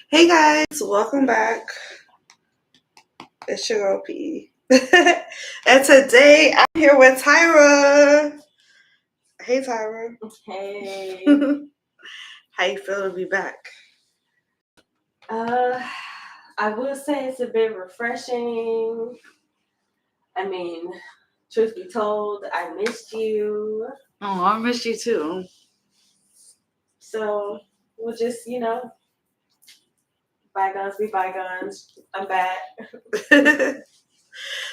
Hey guys, welcome back. It's your girl P. And today I'm here with Tyra. Hey Tyra. Hey. How you feel to be back? I will say it's a bit refreshing. I mean, truth be told, I missed you. Oh, I missed you too. So we'll just, bygones be bygones. I'm back.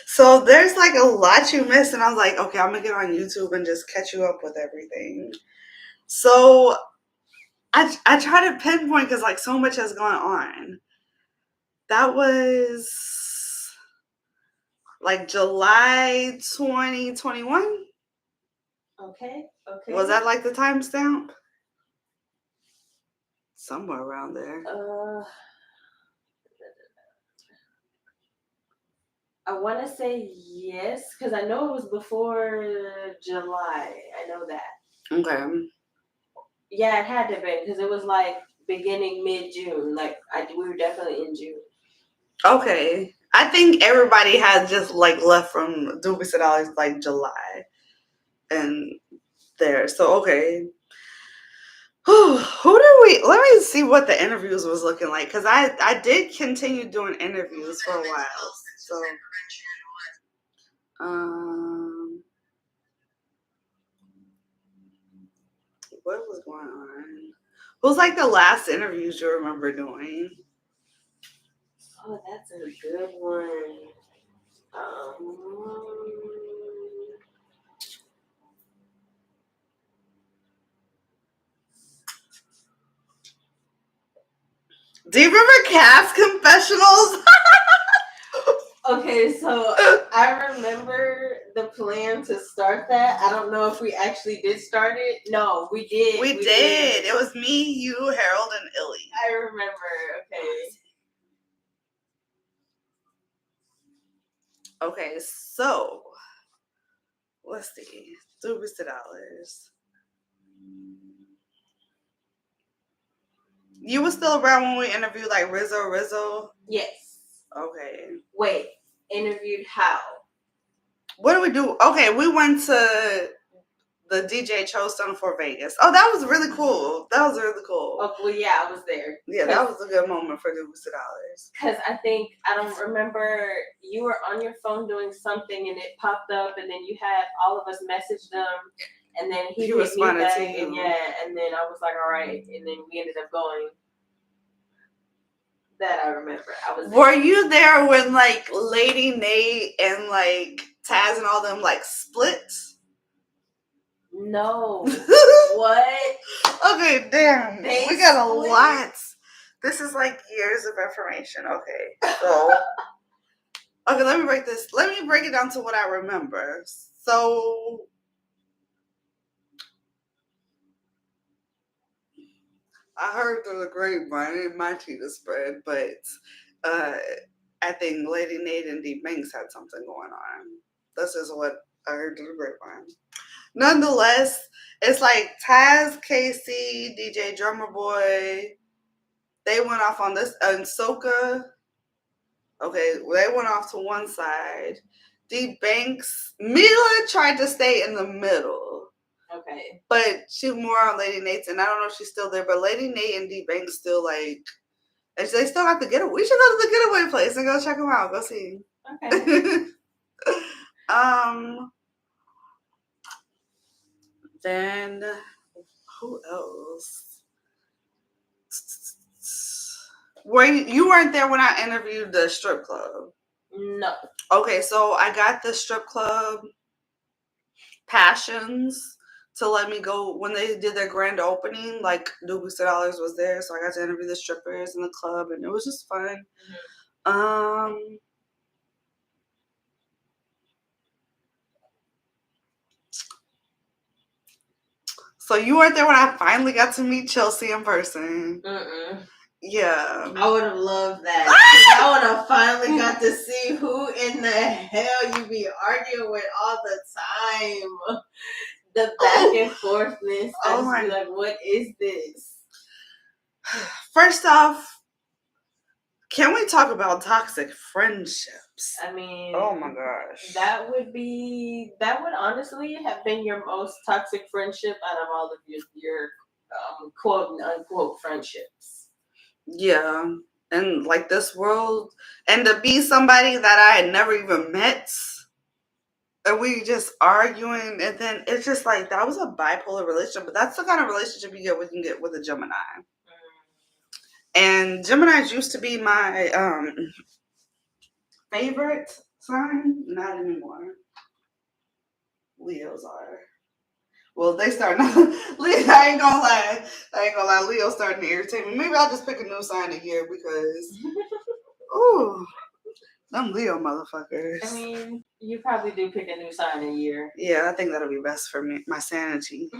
So there's like a lot you missed, and I was like, okay, I'm gonna get on YouTube and just catch you up with everything. So I try to pinpoint because like so much has gone on. That was like July 2021. Okay. Was that like the timestamp? Somewhere around there. I want to say yes, because I know it was before July. I know that. Okay. Yeah, it had to be, because it was like beginning mid-June. Like, we were definitely in June. Okay. I think everybody had just like left from Dubis and Alex like July and there. So okay. Who did we? Let me see what the interviews was looking like because I did continue doing interviews for a while. So what was going on? What was like the last interviews you remember doing? Oh, that's a good one. Do you remember Cast Confessionals? Okay, so I remember the plan to start that. I don't know if we actually did start it. No, we did. We did. It was me, you, Harold, and Illy. I remember. Okay, so let's see. $2. You were still around when we interviewed like Rizzo? Yes. Okay. Wait, interviewed how? What do we do? Okay, we went to the DJ Chostone for Vegas. Oh, that was really cool. Oh, well, yeah, I was there. Yeah, that was a good moment for $2. Because I think, I don't remember, you were on your phone doing something and it popped up and then you had all of us message them and then he responded back, to you. And then I was like, all right, and then we ended up going. That I remember. Were you there when like Lady Nate and like Taz and all them like split? No. What? Okay, damn. We got a lot. This is like years of information. Okay, so okay, let me break it down to what I remember. So I heard through the grapevine, it might be the spread, but I think Lady Nate and D Banks had something going on. This is what I heard through the grapevine. Nonetheless, it's like Taz, Casey, DJ Drummer Boy, they went off on this, and Soka, okay, they went off to one side. D Banks, Mila tried to stay in the middle. Okay. But she's more on Lady Nate's, and I don't know if she's still there, but Lady Nate and D Banks still like, and they still got the getaway. We should go to the getaway place and go check them out. Go see. Okay. Then who else? You weren't there when I interviewed the strip club? No. Okay, so I got the strip club Passions to let me go when they did their grand opening. Like $2 was there, so I got to interview the strippers in the club, and it was just fun. Mm-hmm. So you weren't there when I finally got to meet Chelsea in person. Yeah. I would have loved that. I would have finally got to see who in the hell you be arguing with all the time. The back and forthness. I just be like, what is this? First off, can we talk about toxic friendships? I mean, Oh my gosh. that would honestly have been your most toxic friendship out of all of your quote unquote friendships. Yeah. And like this world, and to be somebody that I had never even met, and we just arguing, and then it's just like that was a bipolar relationship, but that's the kind of relationship you get when you get with a Gemini. And Geminis used to be my favorite sign, not anymore. Leos are. Well, they start now. I ain't gonna lie. Leo's starting to irritate me. Maybe I'll just pick a new sign a year because, ooh, them Leo motherfuckers. I mean, you probably do pick a new sign a year. Yeah, I think that'll be best for me, my sanity.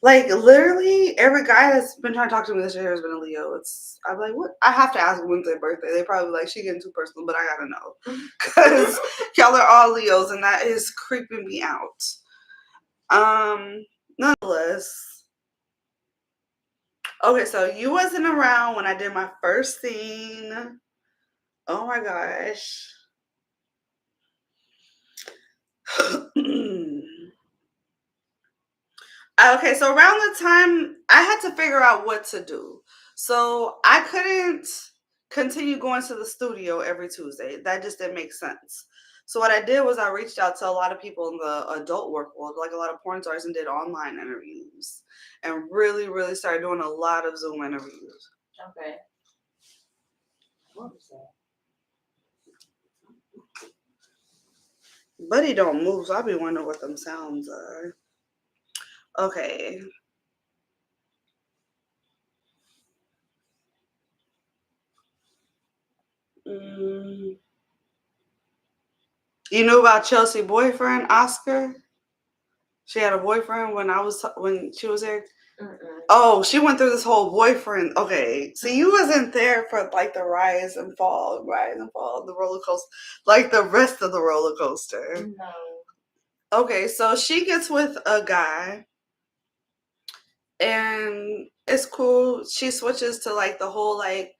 Like literally, every guy that's been trying to talk to me this year has been a Leo. I'm like, what? I have to ask when's their birthday. They probably like she getting too personal, but I gotta know because y'all are all Leos, and that is creeping me out. Nonetheless, okay, so you wasn't around when I did my first scene. Oh my gosh. Okay, so around the time I had to figure out what to do. So I couldn't continue going to the studio every Tuesday. That just didn't make sense. So what I did was I reached out to a lot of people in the adult work world, like a lot of porn stars, and did online interviews. And really, really started doing a lot of Zoom interviews. Okay. What was that? Buddy don't move, so I be wondering what them sounds are. Okay. Mm. You knew about Chelsea boyfriend Oscar? She had a boyfriend when she was there. Mm-mm. Oh, she went through this whole boyfriend. Okay, so you wasn't there for like the rise and fall, the roller coaster, like the rest of the roller coaster. No. Okay, so she gets with a guy, and it's cool. She switches to like the whole like,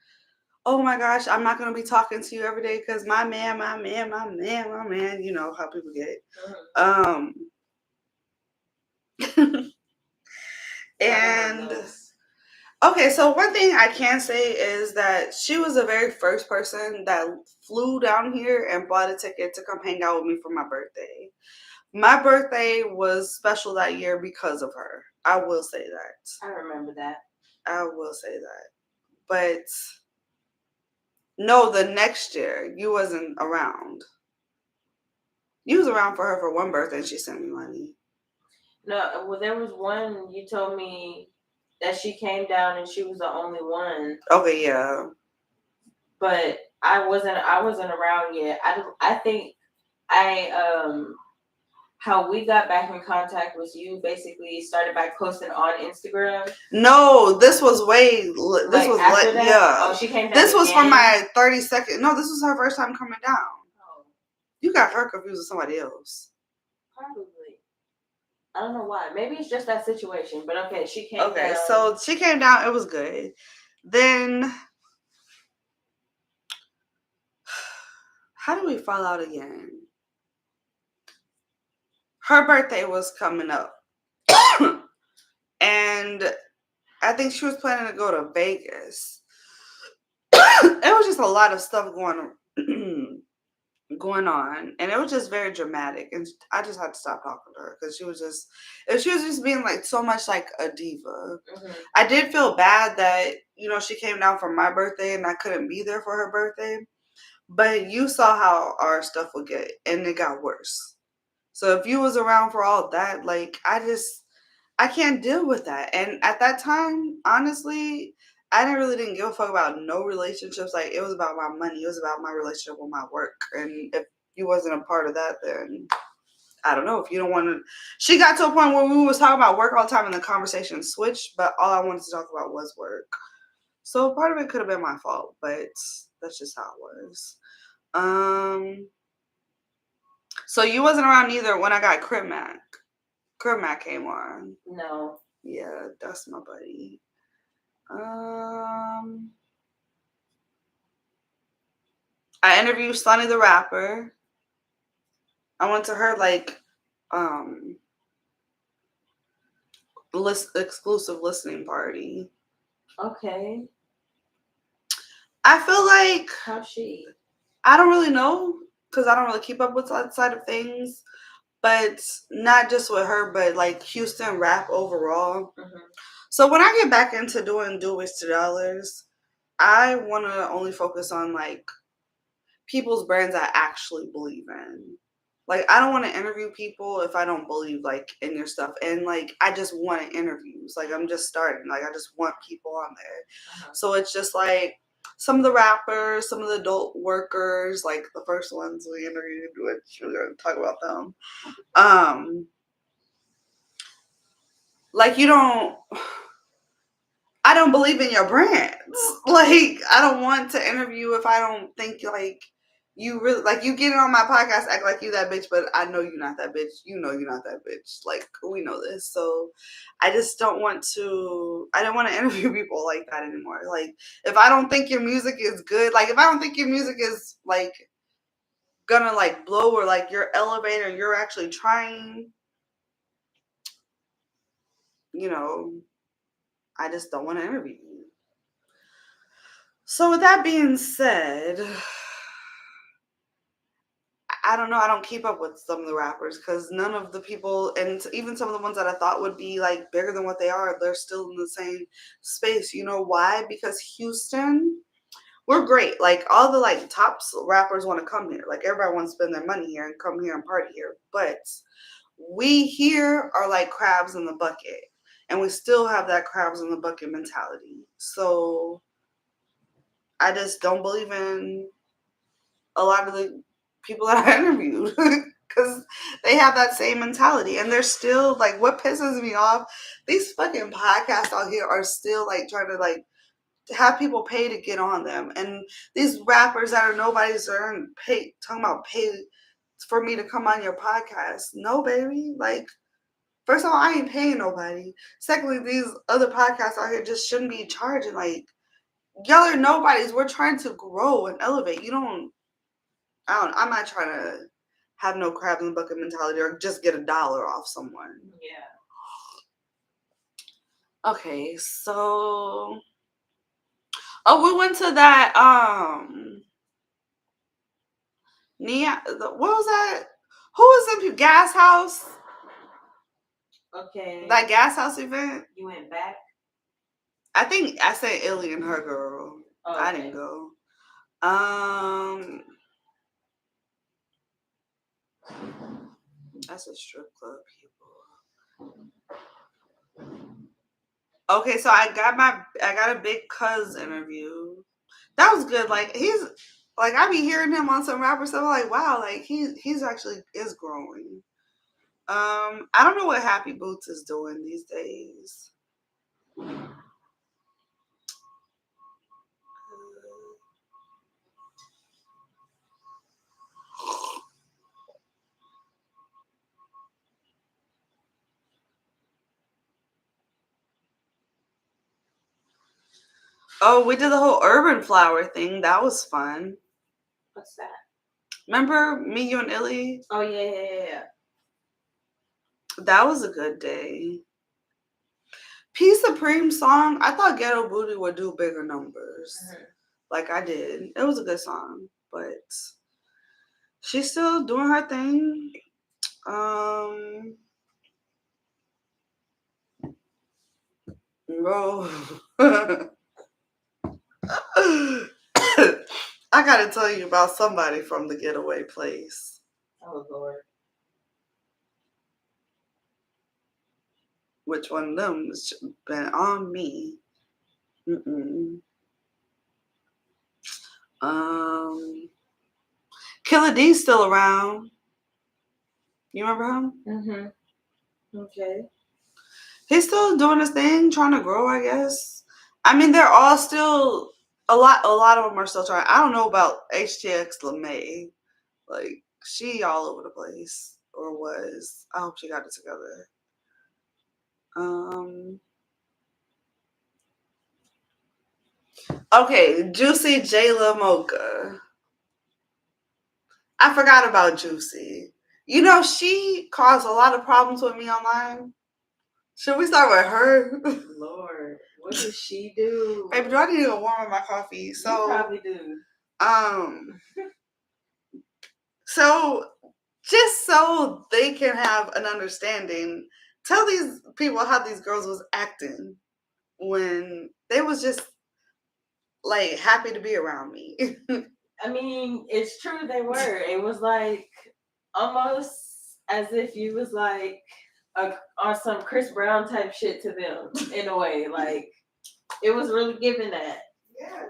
oh my gosh, I'm not gonna be talking to you every day because my man, my man, my man, my man. You know how people get. And okay, so one thing I can say is that she was the very first person that flew down here and bought a ticket to come hang out with me for my birthday. My birthday was special that year because of her. I will say that. I remember that. I will say that. But no, the next year you wasn't around. You was around for her for one birthday and she sent me money. No, well, there was one you told me that she came down and she was the only one. Okay, yeah. But I wasn't around yet. I think how we got back in contact was you basically started by posting on Instagram. No, this was yeah. Oh, she came down. This was for my 32nd. No, this was her first time coming down. Oh. You got her confused with somebody else. Probably. I don't know why. Maybe it's just that situation. But okay, she came down. Okay, so she came down. It was good. Then, how do we fall out again? Her birthday was coming up. And I think she was planning to go to Vegas. It was just a lot of stuff going on, and it was just very dramatic, and I just had to stop talking to her because she was just being like so much like a diva. Mm-hmm. I did feel bad that she came down for my birthday and I couldn't be there for her birthday, but you saw how our stuff would get, and it got worse. So if you was around for all that, like I can't deal with that. And at that time, honestly, I didn't give a fuck about no relationships. Like, it was about my money. It was about my relationship with my work. And if you wasn't a part of that, then I don't know. If you don't want to, she got to a point where we was talking about work all the time and the conversation switched, but all I wanted to talk about was work. So part of it could have been my fault, but that's just how it was. So you wasn't around either when I got Crib Mac came on. No. Yeah, that's my buddy. Um, I interviewed Sunny the rapper. I went to her like um exclusive listening party. Okay. I feel like How's she? I don't really know because I don't really keep up with that side of things. But not just with her, but like Houston rap overall. Mm-hmm. So when I get back into doing Do Wish to Dollars, I want to only focus on like people's brands I actually believe in. Like I don't want to interview people if I don't believe like in your stuff, and like I just want interviews. Like I'm just starting. Like I just want people on there. Uh-huh. So it's just like some of the rappers, some of the adult workers, like the first ones we interviewed, which we're gonna talk about them. Like you don't I don't believe in your brands. Like I don't want to interview if I don't think like you really like you get on my podcast act like you that bitch, but I know you're not that bitch. You know you're not that bitch. Like we know this. So I just don't want to I don't want to interview people like that anymore. Like if I don't think your music is good, like if I don't think your music is like gonna like blow or like you're elevator and you're actually trying, you know, I just don't want to interview you. So with that being said, I don't know. I don't keep up with some of the rappers because none of the people, and even some of the ones that I thought would be like bigger than what they are, they're still in the same space. You know why? Because Houston, we're great. Like all the like top rappers want to come here. Like everybody wants to spend their money here and come here and party here. But we here are like crabs in the bucket, and we still have that crabs in the bucket mentality. So I just don't believe in a lot of the people that I interviewed because they have that same mentality and they're still like what pisses me off, these fucking podcasts out here are still like trying to like have people pay to get on them, and these rappers that are nobody's earned pay talking about pay for me to come on your podcast. No baby, like first of all I ain't paying nobody. Secondly, these other podcasts out here just shouldn't be charging. Like y'all are nobodies. We're trying to grow and elevate. You don't I'm not trying to have no crabs in the bucket mentality or just get $1 off someone. Yeah. Okay, so we went to that what was that? Who was in Gas House? Okay. That Gas House event? You went back? I think I said Illy and her girl. Oh, okay. I didn't go. That's a strip club, people. Okay, so I got a Big Cuz interview. That was good. Like he's like I be hearing him on some rapper stuff. Like wow, like he's actually is growing. I don't know what Happy Boots is doing these days. Oh, we did the whole Urban Flower thing. That was fun. What's that? Remember me, you, and Illy? Oh yeah. That was a good day. P Supreme song. I thought Ghetto Booty would do bigger numbers. Mm-hmm. Like I did. It was a good song, but she's still doing her thing. Bro. I gotta tell you about somebody from the getaway place. Oh Lord. Which one of them has been on me? Killer D's still around. You remember him? Mm-hmm. Okay. He's still doing his thing, trying to grow, I guess. I mean, they're all still a lot of them are still trying. I don't know about HTX LeMay. Like she all over the place, or was. I hope she got it together. Okay, Juicy Jayla Mocha. I forgot about Juicy. You know, she caused a lot of problems with me online. Should we start with her? Lord, what did she do? Baby, do I need to warm up my coffee? So you probably do. So just so they can have an understanding, tell these people how these girls was acting when they was just like happy to be around me. I mean, it's true they were. It was like almost as if you was like on some Chris Brown type shit to them in a way. Like it was really giving that. Yes.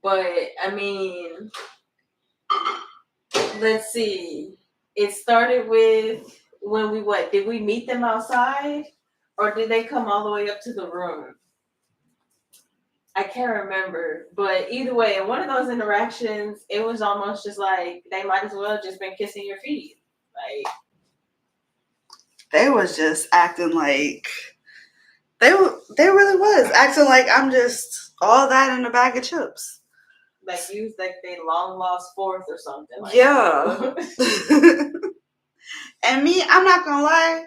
But I mean, let's see. It started with when we what? Did we meet them outside, or did they come all the way up to the room? I can't remember, but either way, in one of those interactions, it was almost just like they might as well just been kissing your feet. Like they was just acting like they really was acting like I'm just all that in a bag of chips. you like they long lost fourth or something. Like yeah. And me, I'm not gonna lie,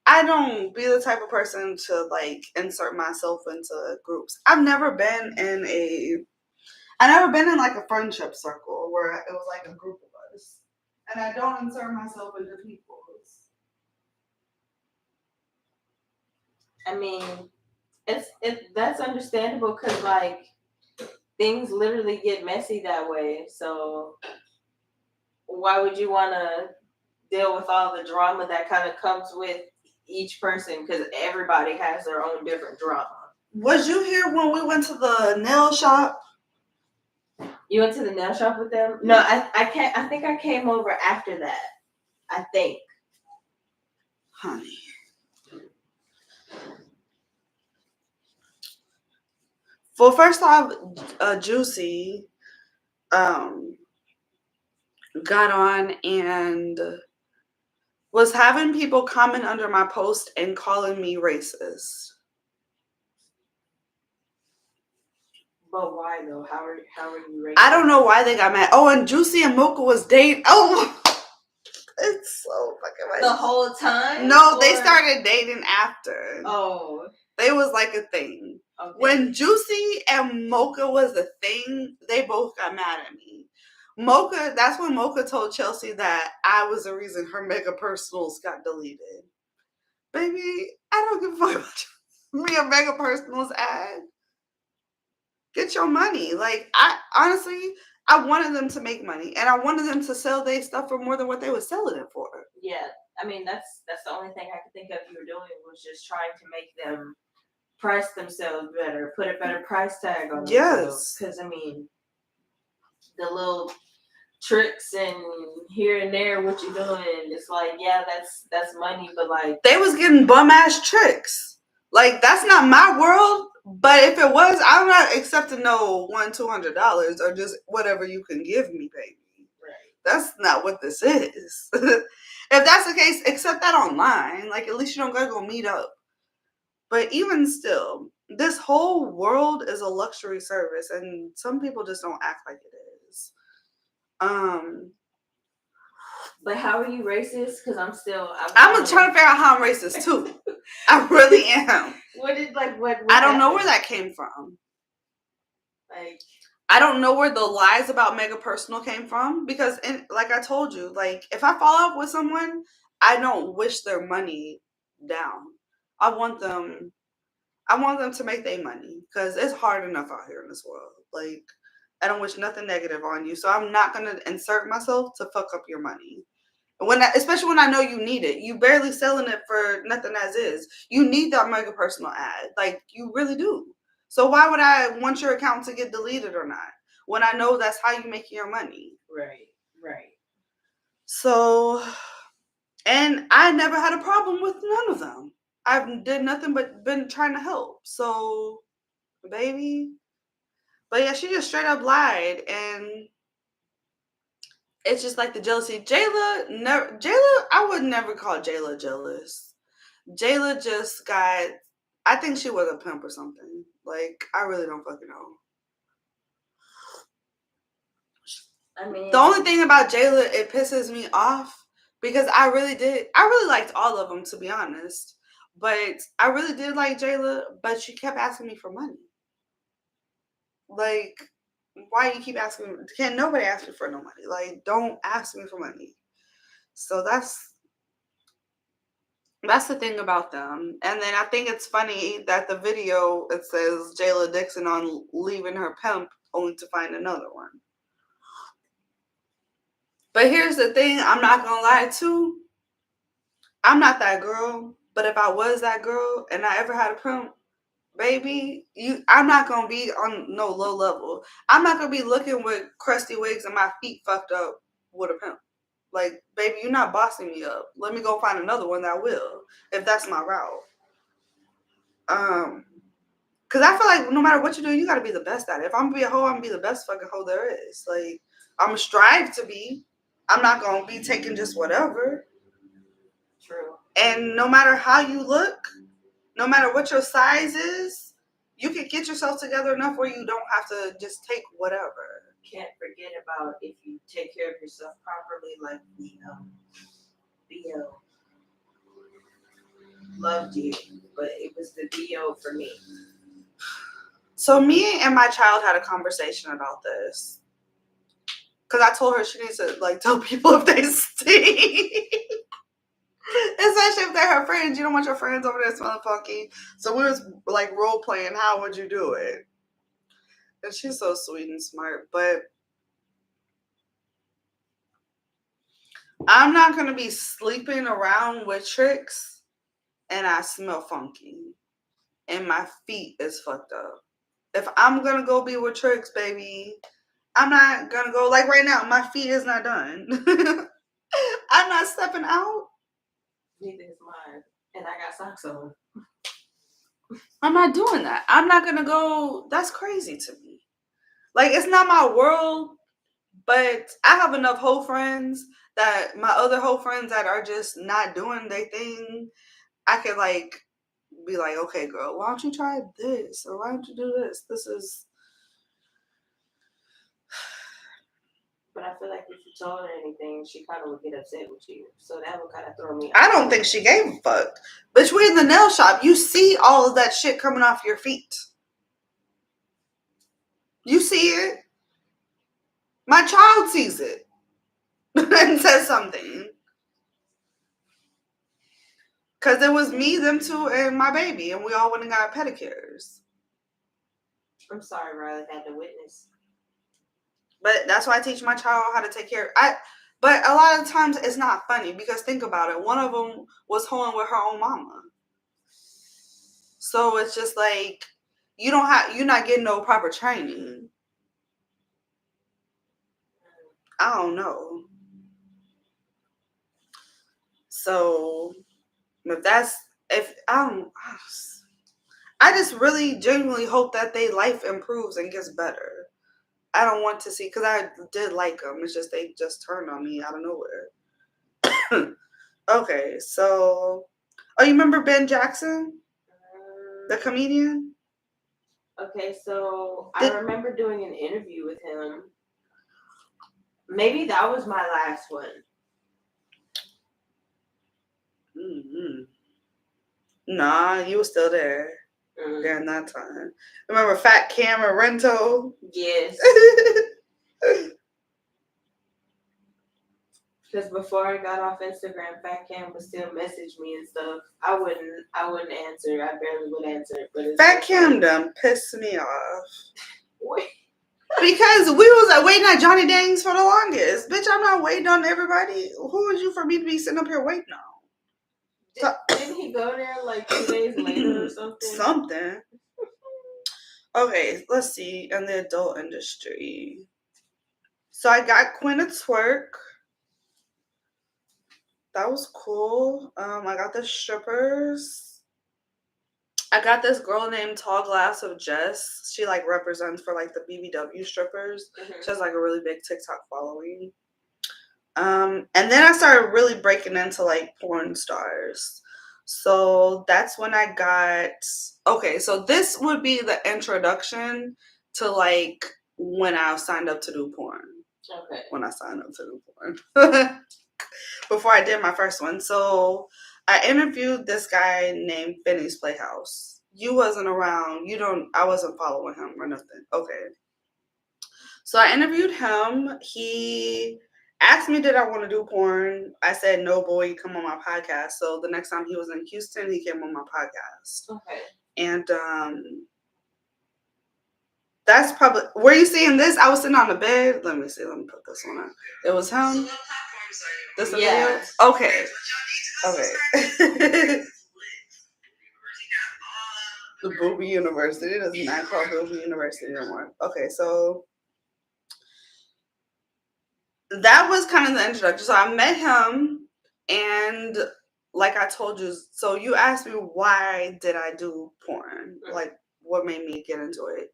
I don't be the type of person to like insert myself into groups. I've never been in like a friendship circle where it was like a group of us. And I don't insert myself into people's. I mean, that's understandable because like things literally get messy that way. So why would you want to deal with all the drama that kind of comes with each person? Because everybody has their own different drama. Was you here when we went to the nail shop? You went to the nail shop with them? No, I can't. I think I came over after that. I think. Honey. Well, first off, Juicy got on and was having people comment under my post and calling me racist. But why though? How are you racist? I don't know why they got mad. Oh, and Juicy and Mocha was dating. Oh, it's so fucking the whole time. No, they started dating after. Oh, they was like a thing. Okay. When Juicy and Mocha was a thing, they both got mad at me. Mocha, that's when Mocha told Chelsea that I was the reason her mega personals got deleted. Baby, I don't give a fuck about me a mega personals ad. Get your money. Like, I honestly, I wanted them to make money, and I wanted them to sell their stuff for more than what they were selling it for. Yeah, I mean that's the only thing I could think of you were doing was just trying to make them price themselves better, put a better price tag on themselves. Because I mean, the little tricks and here and there, what you doing? It's like, yeah, that's money, but like they was getting bum ass tricks. Like that's not my world. But if it was, I'm not accepting no $100-$200 or just whatever you can give me, baby. Right. That's not what this is. If that's the case, accept that online. Like at least you don't gotta go meet up. But even still, this whole world is a luxury service, and some people just don't act like it is. But how are you racist? Because I'm trying to figure out how I'm racist too. I really am. What I don't know where that came from. Like I don't know where the lies about mega personal came from because, like I told you, like if I fall out with someone, I don't wish their money down. I want them to make their money because it's hard enough out here in this world. Like I don't wish nothing negative on you, so I'm not gonna insert myself to fuck up your money. Especially when I know you need it. You barely selling it for nothing as is. You need that mega personal ad. Like you really do. So why would I want your account to get deleted or not? When I know that's how you make your money. Right. So, and I never had a problem with none of them. I did nothing but been trying to help. So, baby. But yeah, she just straight up lied and it's just like the jealousy. Jayla, I would never call Jayla jealous. Jayla just got, I think she was a pimp or something. Like, I really don't fucking know. I mean, the only thing about Jayla, it pisses me off because I really liked all of them, to be honest. But I really did like Jayla, but she kept asking me for money. Like, why you keep asking me? Can't nobody ask me for no money? Like, don't ask me for money. So that's the thing about them. And then I think it's funny that the video, it says Jayla Dixon on leaving her pimp only to find another one. But here's the thing, I'm not gonna lie too. I'm not that girl, but if I was that girl and I ever had a pimp, baby, I'm not gonna be on no low level. I'm not gonna be looking with crusty wigs and my feet fucked up with a pimp. Like, baby, you're not bossing me up. Let me go find another one that will, if that's my route. Cause I feel like no matter what you do, you gotta be the best at it. If I'm gonna be a hoe, I'm gonna be the best fucking hoe there is. Like, I'm gonna strive to be. I'm not gonna be taking just whatever. True. And no matter how you look, no matter what your size is, you can get yourself together enough where you don't have to just take whatever. Can't forget about if you take care of yourself properly, like BO loved you, but it was the BO for me. So me and my child had a conversation about this. Cause I told her she needs to like tell people if they stink. Especially if they're her friends. You don't want your friends over there smelling funky. So we was like role playing, how would you do it? And she's so sweet and smart. But I'm not gonna be sleeping around with tricks and I smell funky. And my feet is fucked up. If I'm gonna go be with tricks, baby, I'm not gonna go like right now, my feet is not done. I'm not stepping out. Neither is mine. And I got socks on. I'm not doing that. I'm not gonna go. That's crazy to me. Like, it's not my world, but I have enough whole friends that my other whole friends that are just not doing their thing, I could like be like, okay, girl, why don't you try this? Or why don't you do this? This is. But I feel like if you told her anything, she kind of would get upset with you. So that would kind of throw me off. I don't think she gave a fuck. Between the nail shop, you see all of that shit coming off your feet. You see it. My child sees it and says something. Because it was me, them two, and my baby, and we all went and got pedicures. I'm sorry, Riley had to witness. But that's why I teach my child how to take care. But a lot of times it's not funny because think about it. One of them was hoeing with her own mama. So it's just like you're not getting no proper training. I don't know. So if I just really genuinely hope that their life improves and gets better. I don't want to see, because I did like them. It's just they just turned on me out of nowhere. Okay, so you remember Ben Jackson, the comedian? Okay, so I remember doing an interview with him. Maybe that was my last one. Mm-hmm. Nah, you were still there during that time. Remember Fat Cam or Rento? Yes. Because before I got off Instagram, Fat Cam would still message me and stuff. I wouldn't answer. I barely would answer. But Fat Cam done pissed me off. Wait. Because we was waiting at Johnny Dang's for the longest. Bitch, I'm not waiting on everybody. Who is you for me to be sitting up here waiting on? Didn't he go there like 2 days later or something? Something. Okay, let's see. In the adult industry. So I got Quinn at Twerk. That was cool. I got the strippers. I got this girl named Tall Glass of Jess. She like represents for like the BBW strippers. Mm-hmm. She has like a really big TikTok following. And then I started really breaking into like porn stars. So that's when I got, okay, so this would be the introduction to like when I signed up to do porn. Okay. when I signed up to do porn. Before I did my first one. So I interviewed this guy named Finney's Playhouse. You wasn't around. You don't. I wasn't following him or nothing. Okay. So I interviewed him. He asked me, did I want to do porn? I said, no, boy, you come on my podcast. So the next time he was in Houston, he came on my podcast. Okay. And that's probably, were you seeing this? I was sitting on the bed. Let me see. Let me put this one on. It was him. This a video? Okay. Okay. The Booby University. It is not called Booby University anymore. Okay, so that was kind of the introduction. So I met him, and like I told you, so you asked me why did I do porn? Like what made me get into it?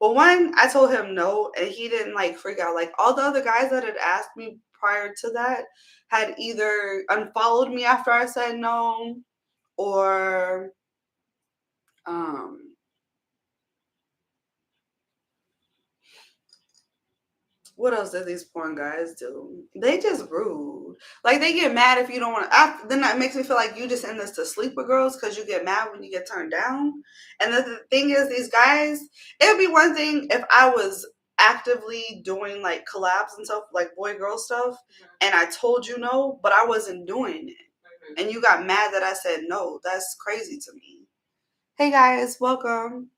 Well, one, I told him no, and he didn't like freak out. Like all the other guys that had asked me prior to that had either unfollowed me after I said no, or um what else did these porn guys do? They just rude. Like they get mad if you don't want to. Then that makes me feel like you just in this to sleep with girls because you get mad when you get turned down. And the thing is, these guys. It would be one thing if I was actively doing like collabs and stuff, like boy girl stuff, and I told you no, but I wasn't doing it, and you got mad that I said no. That's crazy to me. Hey guys, welcome.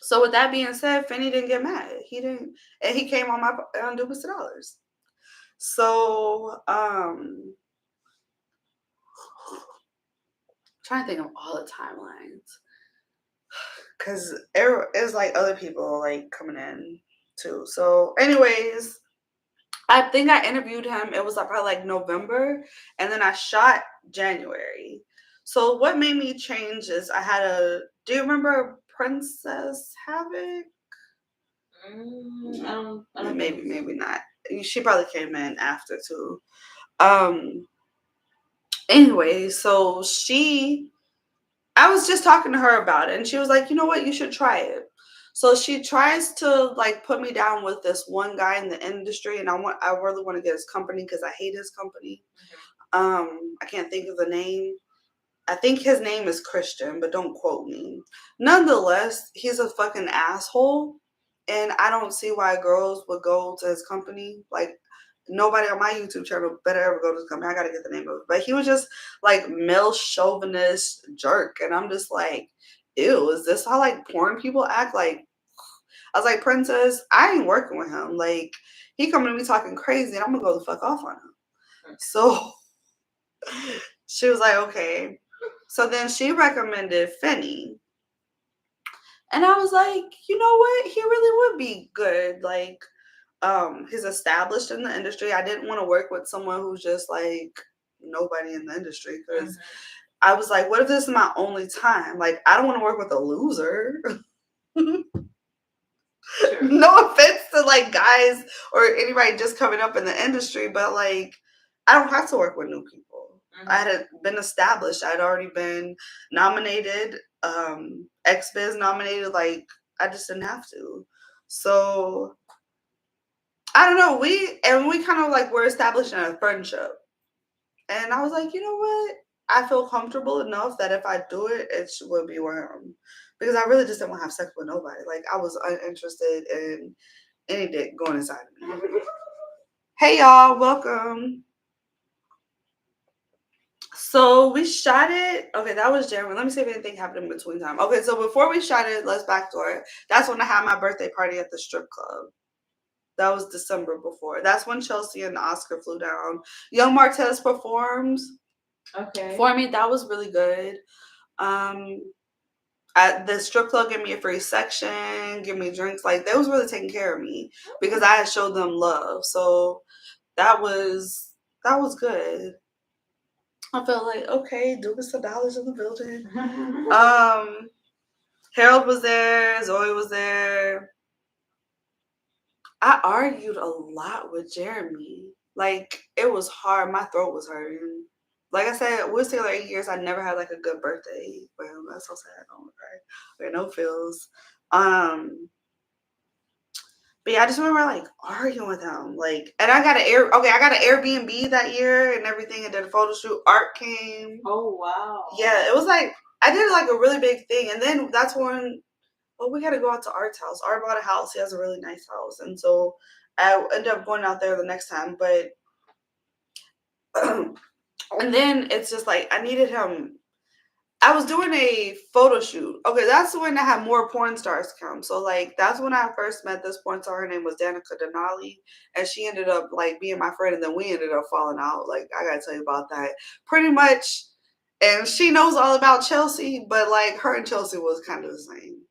So with that being said, Finney didn't get mad. He didn't, and he came on my Duplicity Dollars. So trying to think of all the timelines, cause it's like other people like coming in too. So, anyways, I think I interviewed him. It was like probably like November, and then I shot January. So what made me change is I had a. Do you remember Princess Havoc? I don't Maybe not. She probably came in after too. Um. Anyway, so I was just talking to her about it, and she was like, you know what, you should try it. So she tries to like put me down with this one guy in the industry, and I really want to get his company because I hate his company. I can't think of the name. I think his name is Christian, but don't quote me. Nonetheless, he's a fucking asshole, and I don't see why girls would go to his company. Like, nobody on my YouTube channel better ever go to his company. I gotta get the name of it. But he was just like male chauvinist jerk, and I'm just like, ew, is this how like porn people act? Like, I was like, Princess, I ain't working with him. Like, he coming to me talking crazy, and I'm gonna go the fuck off on him. So she was like, okay. So then she recommended Finney. And I was like, you know what? He really would be good. Like, he's established in the industry. I didn't want to work with someone who's just like nobody in the industry because I was like, what if this is my only time? Like, I don't want to work with a loser. No offense to like guys or anybody just coming up in the industry, but like, I don't have to work with new people. I had been established. I'd already been nominated, XBiz nominated. Like, I just didn't have to. So I don't know. We kind of like were establishing a friendship, and I was like, you know what? I feel comfortable enough that if I do it, it would be with him, because I really just didn't want to have sex with nobody. Like, I was uninterested in any dick going inside of me. Hey y'all, welcome. So we shot it. Okay, that was January. Let me see if anything happened in between time. Okay, so before we shot it, let's backdoor it. That's when I had my birthday party at the strip club. That was December before. That's when Chelsea and Oscar flew down. Young Martez performs. Okay. For me, that was really good. At the strip club, gave me a free section, give me drinks. Like, they was really taking care of me because I had showed them love. So that was good. I felt like, okay, Duplicity Dollars in the building. Harold was there, Zoe was there. I argued a lot with Jeremy. Like, it was hard. My throat was hurting. Like I said, we're still 8 years. I never had like a good birthday. Well, that's so sad. Oh my god. Okay, no feels. But But yeah, I just remember like arguing with him. Like, and I got an Airbnb that year and everything, and did a photo shoot. Art came. Oh wow. Yeah, it was like I did like a really big thing, and then that's when we got to go out to Art's house. Art bought a house. He has a really nice house, and so I ended up going out there the next time. But and then it's just like I needed him. I was doing a photo shoot. Okay, that's when I had more porn stars come. So like that's when I first met this porn star. Her name was Danica Denali, and she ended up like being my friend, and then we ended up falling out. Like I gotta tell you about that. Pretty much, and she knows all about Chelsea, but like her and Chelsea was kind of the same.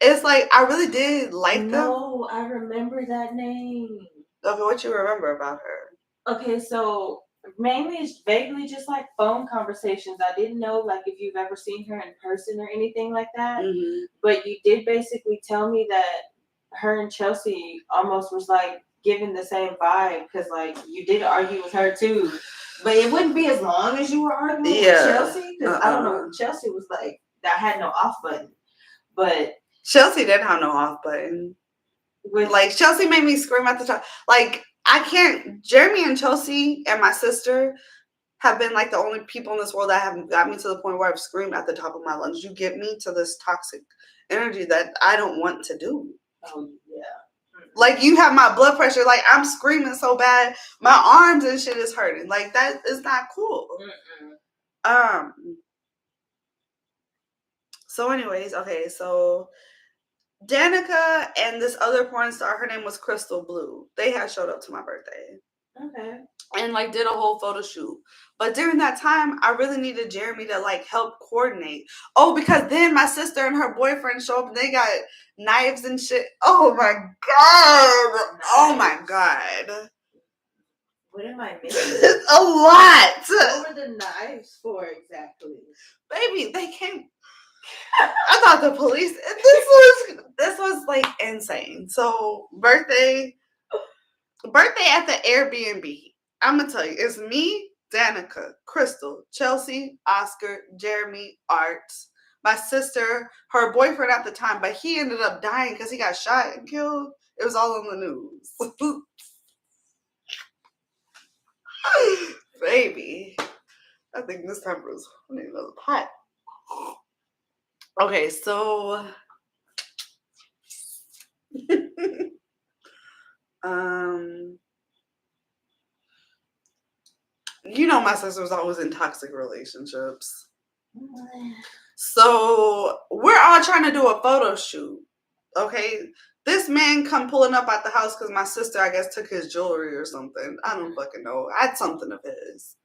It's like I really did like them. No, I remember that name. Okay, what you remember about her? Okay, so mainly it's vaguely just like phone conversations. I didn't know like if you've ever seen her in person or anything like that. Mm-hmm. But you did basically tell me that her and Chelsea almost was like giving the same vibe because like you did argue with her too. But it wouldn't be as long as you were arguing with Chelsea because I don't know. Chelsea was like that had no off button, but Chelsea didn't have no off button. Like Chelsea made me scream at the top. Like I can't. Jeremy and Chelsea and my sister have been like the only people in this world that have got me to the point where I've screamed at the top of my lungs. You get me to this toxic energy that I don't want to do. Oh yeah. Like you have my blood pressure. Like I'm screaming so bad, my arms and shit is hurting. Like that is not cool. So, anyways, okay, so Danica and this other porn star, her name was Crystal Blue. They had showed up to my birthday. Okay. And like did a whole photo shoot. But during that time, I really needed Jeremy to like help coordinate. Oh, because then my sister and her boyfriend show up and they got knives and shit. Oh my god. Knives. Oh my god. What am I missing? A lot. What were the knives for exactly? Baby, they came. I thought the police. This was like insane. So birthday at the Airbnb. I'm gonna tell you, it's me, Danica, Crystal, Chelsea, Oscar, Jeremy, Art, my sister, her boyfriend at the time, but he ended up dying because he got shot and killed. It was all on the news. Baby, I think this time was another pot. Okay, so you know my sister was always in toxic relationships. So we're all trying to do a photo shoot. Okay. This man come pulling up at the house because my sister, I guess, took his jewelry or something. I don't fucking know. I had something of his.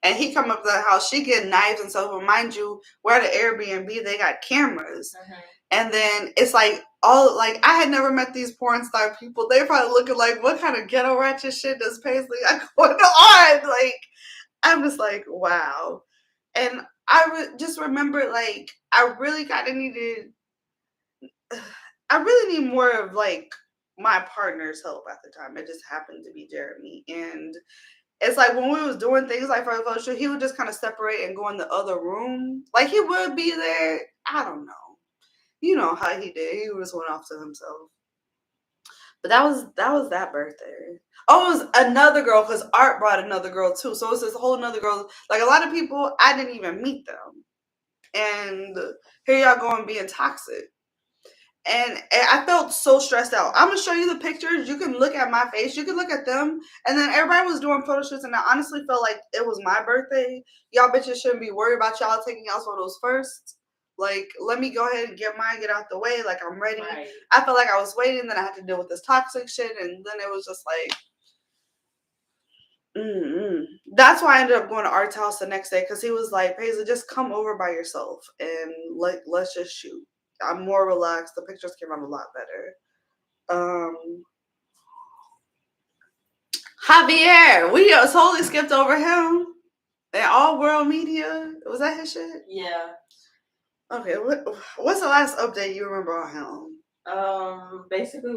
And he come up to the house. She get knives and stuff. But mind you, we're at an Airbnb. They got cameras. Mm-hmm. And then it's like I had never met these porn star people. They probably looking like, what kind of ghetto ratchet shit does Paisley got going on? Like, I'm just like, wow. And I just remember, like, I really need more of, like, my partner's help at the time. It just happened to be Jeremy. And it's like when we was doing things like for the photo shoot, he would just kind of separate and go in the other room. Like, he would be there. I don't know. You know how he did. He just went off to himself. But that was that birthday. Oh, it was another girl because Art brought another girl too. So it was this whole another girl. Like a lot of people, I didn't even meet them. And here y'all going being toxic. And I felt so stressed out. I'm going to show you the pictures. You can look at my face. You can look at them. And then everybody was doing photo shoots. And I honestly felt like it was my birthday. Y'all bitches shouldn't be worried about y'all taking y'all photos first. Like, let me go ahead and get mine, get out the way. Like, I'm ready. Right. I felt like I was waiting. Then I had to deal with this toxic shit. And then it was just like, That's why I ended up going to Art's house the next day. Because he was like, Paisley, just come over by yourself. And let's just shoot. I'm more relaxed. The pictures came out a lot better. Javier. We totally skipped over him. And All World Media. Was that his shit? Yeah. Okay, what's the last update you remember on him? Basically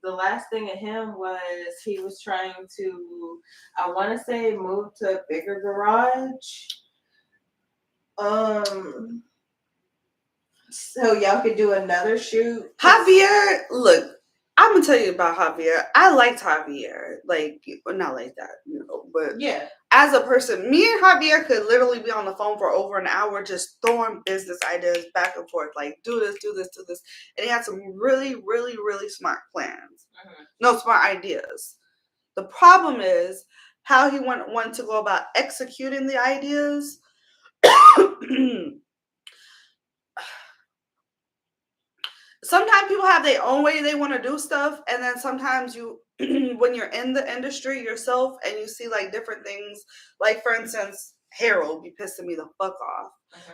the last thing of him was he was trying to, I want to say, move to a bigger garage. So y'all could do another shoot. Javier, look, I'm gonna tell you about Javier. I liked Javier, like not like that, but Yeah. as a person, me and Javier could literally be on the phone for over an hour, just throwing business ideas back and forth, like do this, do this, do this, and he had some really, really, really smart plans. No, smart ideas. The problem is how he wanted to go about executing the ideas. Sometimes people have their own way they want to do stuff, and then sometimes you when you're in the industry yourself and you see like different things, like for instance Harold be pissing me the fuck off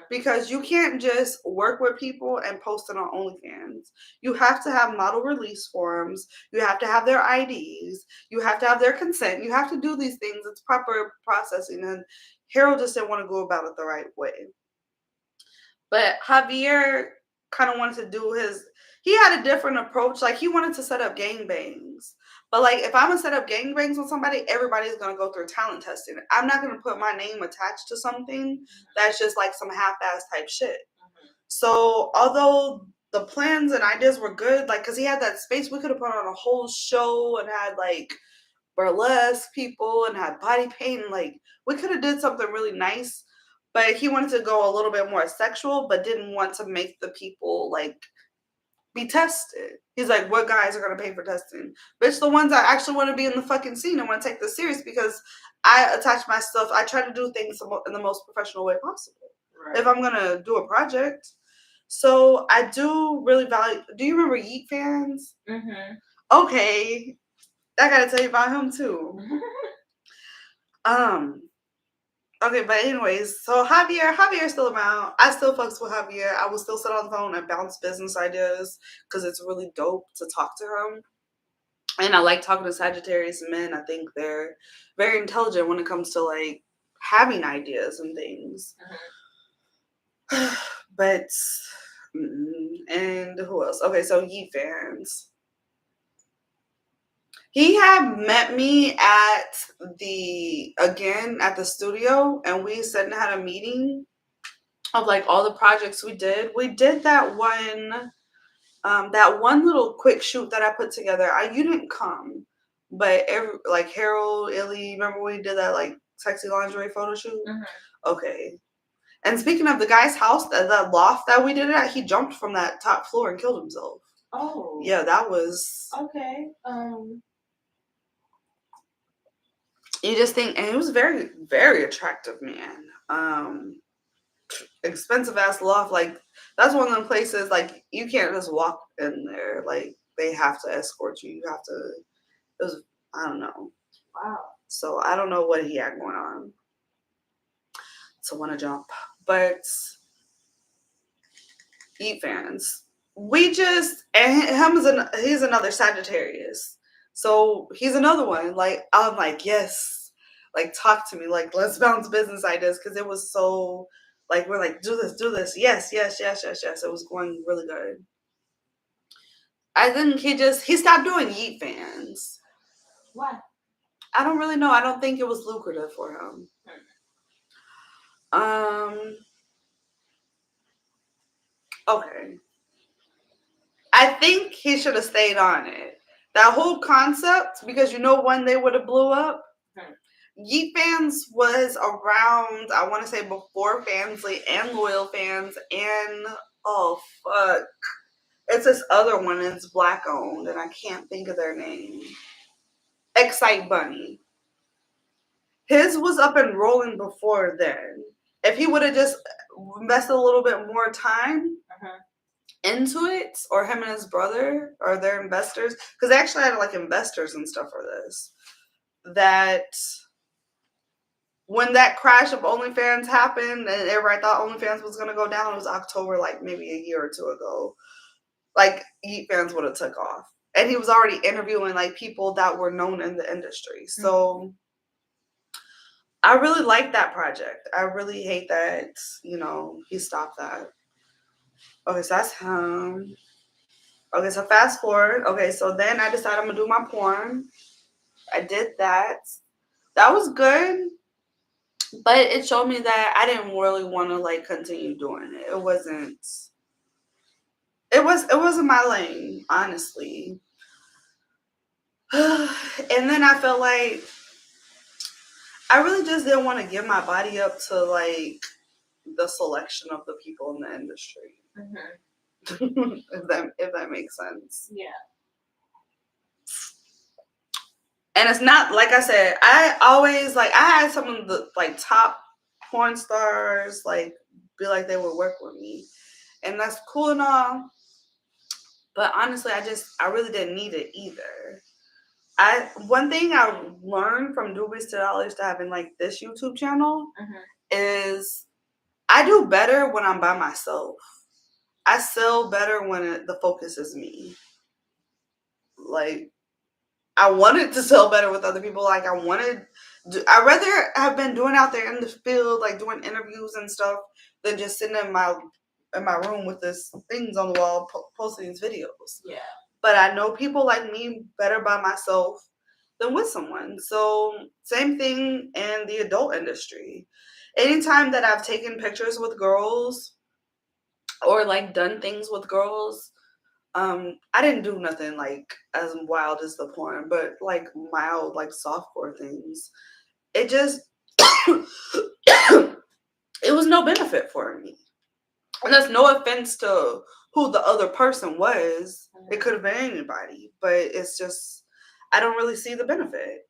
because you can't just work with people and post it on OnlyFans. You have to have model release forms, you have to have their IDs, you have to have their consent, you have to do these things. It's proper processing, and Harold just didn't want to go about it the right way. But Javier kind of wanted to do his. He had a different approach. Like he wanted to set up gangbangs. But like if I'm gonna set up gangbangs with somebody, everybody's gonna go through talent testing. I'm not gonna put my name attached to something that's just like some half-ass type shit. So although the plans and ideas were good, like because he had that space, we could have put on a whole show and had like burlesque people and had body paint. Like we could have did something really nice, but he wanted to go a little bit more sexual, but didn't want to make the people like be tested. He's like, what guys are gonna pay for testing? Bitch, the ones that actually want to be in the fucking scene and want to take this serious, because I attach my stuff. I try to do things in the most professional way possible. Right. If I'm gonna do a project. So I do really value. Do you remember Yeet Fans? Okay, I gotta tell you about him too. Okay, but anyways, so Javier's still around. I still fucks with Javier. I will still sit on the phone and bounce business ideas because it's really dope to talk to him. And I like talking to Sagittarius men. I think they're very intelligent when it comes to like having ideas and things. But and who else? Okay, so Yeet Fans. He had met me at the studio, and we sat and had a meeting of like all the projects we did. We did that one little quick shoot that I put together. You didn't come, but like Harold, Illy, remember we did that like sexy lingerie photo shoot? Okay. And speaking of the guy's house, that loft that we did it at, he jumped from that top floor and killed himself. Oh. Yeah, that was okay. You just think, and he was very, very attractive man. Expensive ass loft, like that's one of them places like you can't just walk in there. Like they have to escort you. You have to. It was, I don't know. Wow. So I don't know what he had going on. So want to jump, but Yeet Fans. We just and he's another Sagittarius. So he's another one. Like I'm like, yes, like talk to me. Like let's bounce business ideas, because it was so like we're like do this. Yes. It was going really good. I think he stopped doing Yeet Fans. Why? I don't really know. I don't think it was lucrative for him. Okay. I think he should have stayed on it. That whole concept, because when they would have blew up? Yeet Fans was around, I want to say before Fansly and Loyal Fans, and oh fuck. It's this other one, and it's black owned, and I can't think of their name. Excite Bunny. His was up and rolling before then. If he would have just invested a little bit more time into it, or him and his brother, or their investors, because they actually had like investors and stuff for this, that when that crash of OnlyFans happened and everybody thought OnlyFans was going to go down, it was October, like maybe a year or two ago, like Yeet Fans would have took off. And he was already interviewing like people that were known in the industry. So I really like that project. I really hate that, he stopped that. Okay, so that's him. Okay, so fast forward. Okay, so then I decided I'm going to do my porn. I did that. That was good. But it showed me that I didn't really want to like continue doing it. It wasn't my lane, honestly. And then I felt like I really just didn't want to give my body up to like the selection of the people in the industry. If that makes sense. Yeah. And it's not like I said, I always like I had some of the like top porn stars like be like they would work with me. And that's cool and all. But honestly, I really didn't need it either. One thing I learned from Doobies to Dollars to having like this YouTube channel is I do better when I'm by myself. I sell better when the focus is me. Like I wanted to sell better with other people. Like I'd rather have been doing out there in the field, like doing interviews and stuff, than just sitting in my room with this things on the wall posting these videos. Yeah. But I know people like me better by myself than with someone. So same thing in the adult industry. Anytime that I've taken pictures with girls or like done things with girls, I didn't do nothing like as wild as the porn, but like mild, like softcore things. It just it was no benefit for me. And that's no offense to who the other person was. It could have been anybody, but it's just I don't really see the benefit.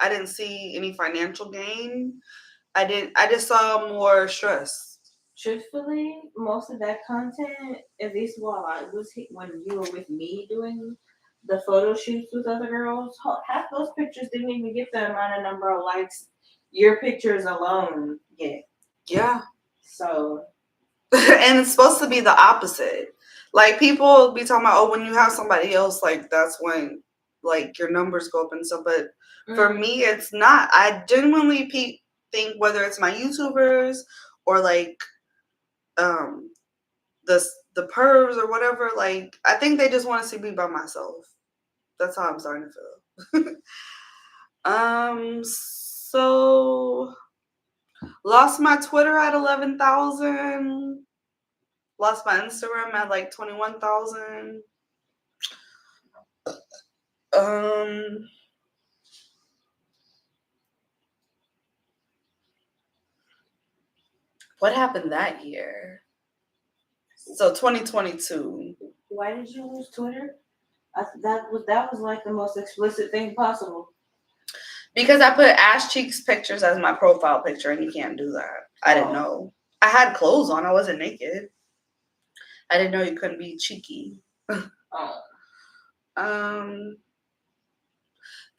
I didn't see any financial gain. I just saw more stress. Truthfully, most of that content, at least while I was when you were with me doing the photo shoots with other girls, half those pictures didn't even get the amount of number of likes your pictures alone get. Yeah. So and it's supposed to be the opposite. Like people be talking about, oh, when you have somebody else, like that's when like your numbers go up and stuff. But for me, it's not. I genuinely think whether it's my YouTubers or like the pervs or whatever, like I think they just want to see me by myself. That's how I'm starting to feel. So lost my Twitter at 11,000. Lost my Instagram at like 21,000. What happened that year? So 2022. Why did you lose Twitter? That was like the most explicit thing possible. Because I put ass cheeks pictures as my profile picture, and you can't do that. I didn't know. I had clothes on. I wasn't naked. I didn't know you couldn't be cheeky. The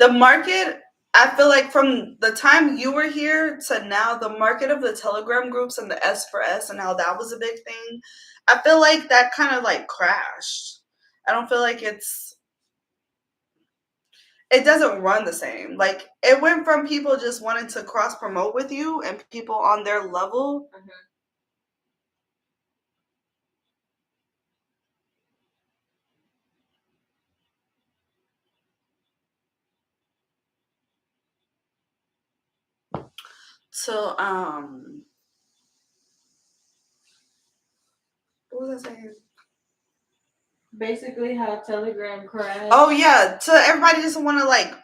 market, I feel like from the time you were here to now, the market of the Telegram groups and the S for S and how that was a big thing, I feel like that kind of like crashed. I don't feel like it doesn't run the same. Like it went from people just wanting to cross promote with you and people on their level. So, what was I saying? Basically, how Telegram crashed. Oh yeah, so everybody just want to like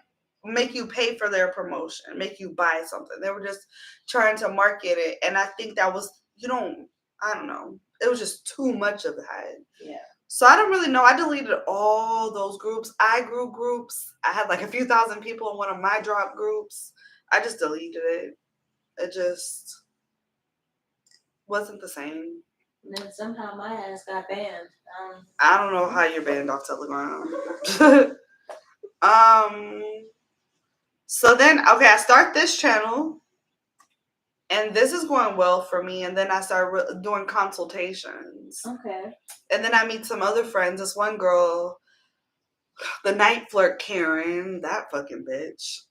make you pay for their promotion, make you buy something. They were just trying to market it, and I think that was I don't know. It was just too much of that. Yeah. So I don't really know. I deleted all those groups. I grew groups. I had like a few thousand people in one of my drop groups. I just deleted it. It just wasn't the same. And then somehow my ass got banned. I don't know how you're banned off Telegram. So then, okay, I start this channel, and this is going well for me. And then I start doing consultations. Okay. And then I meet some other friends. This one girl, the night flirt Karen, that fucking bitch.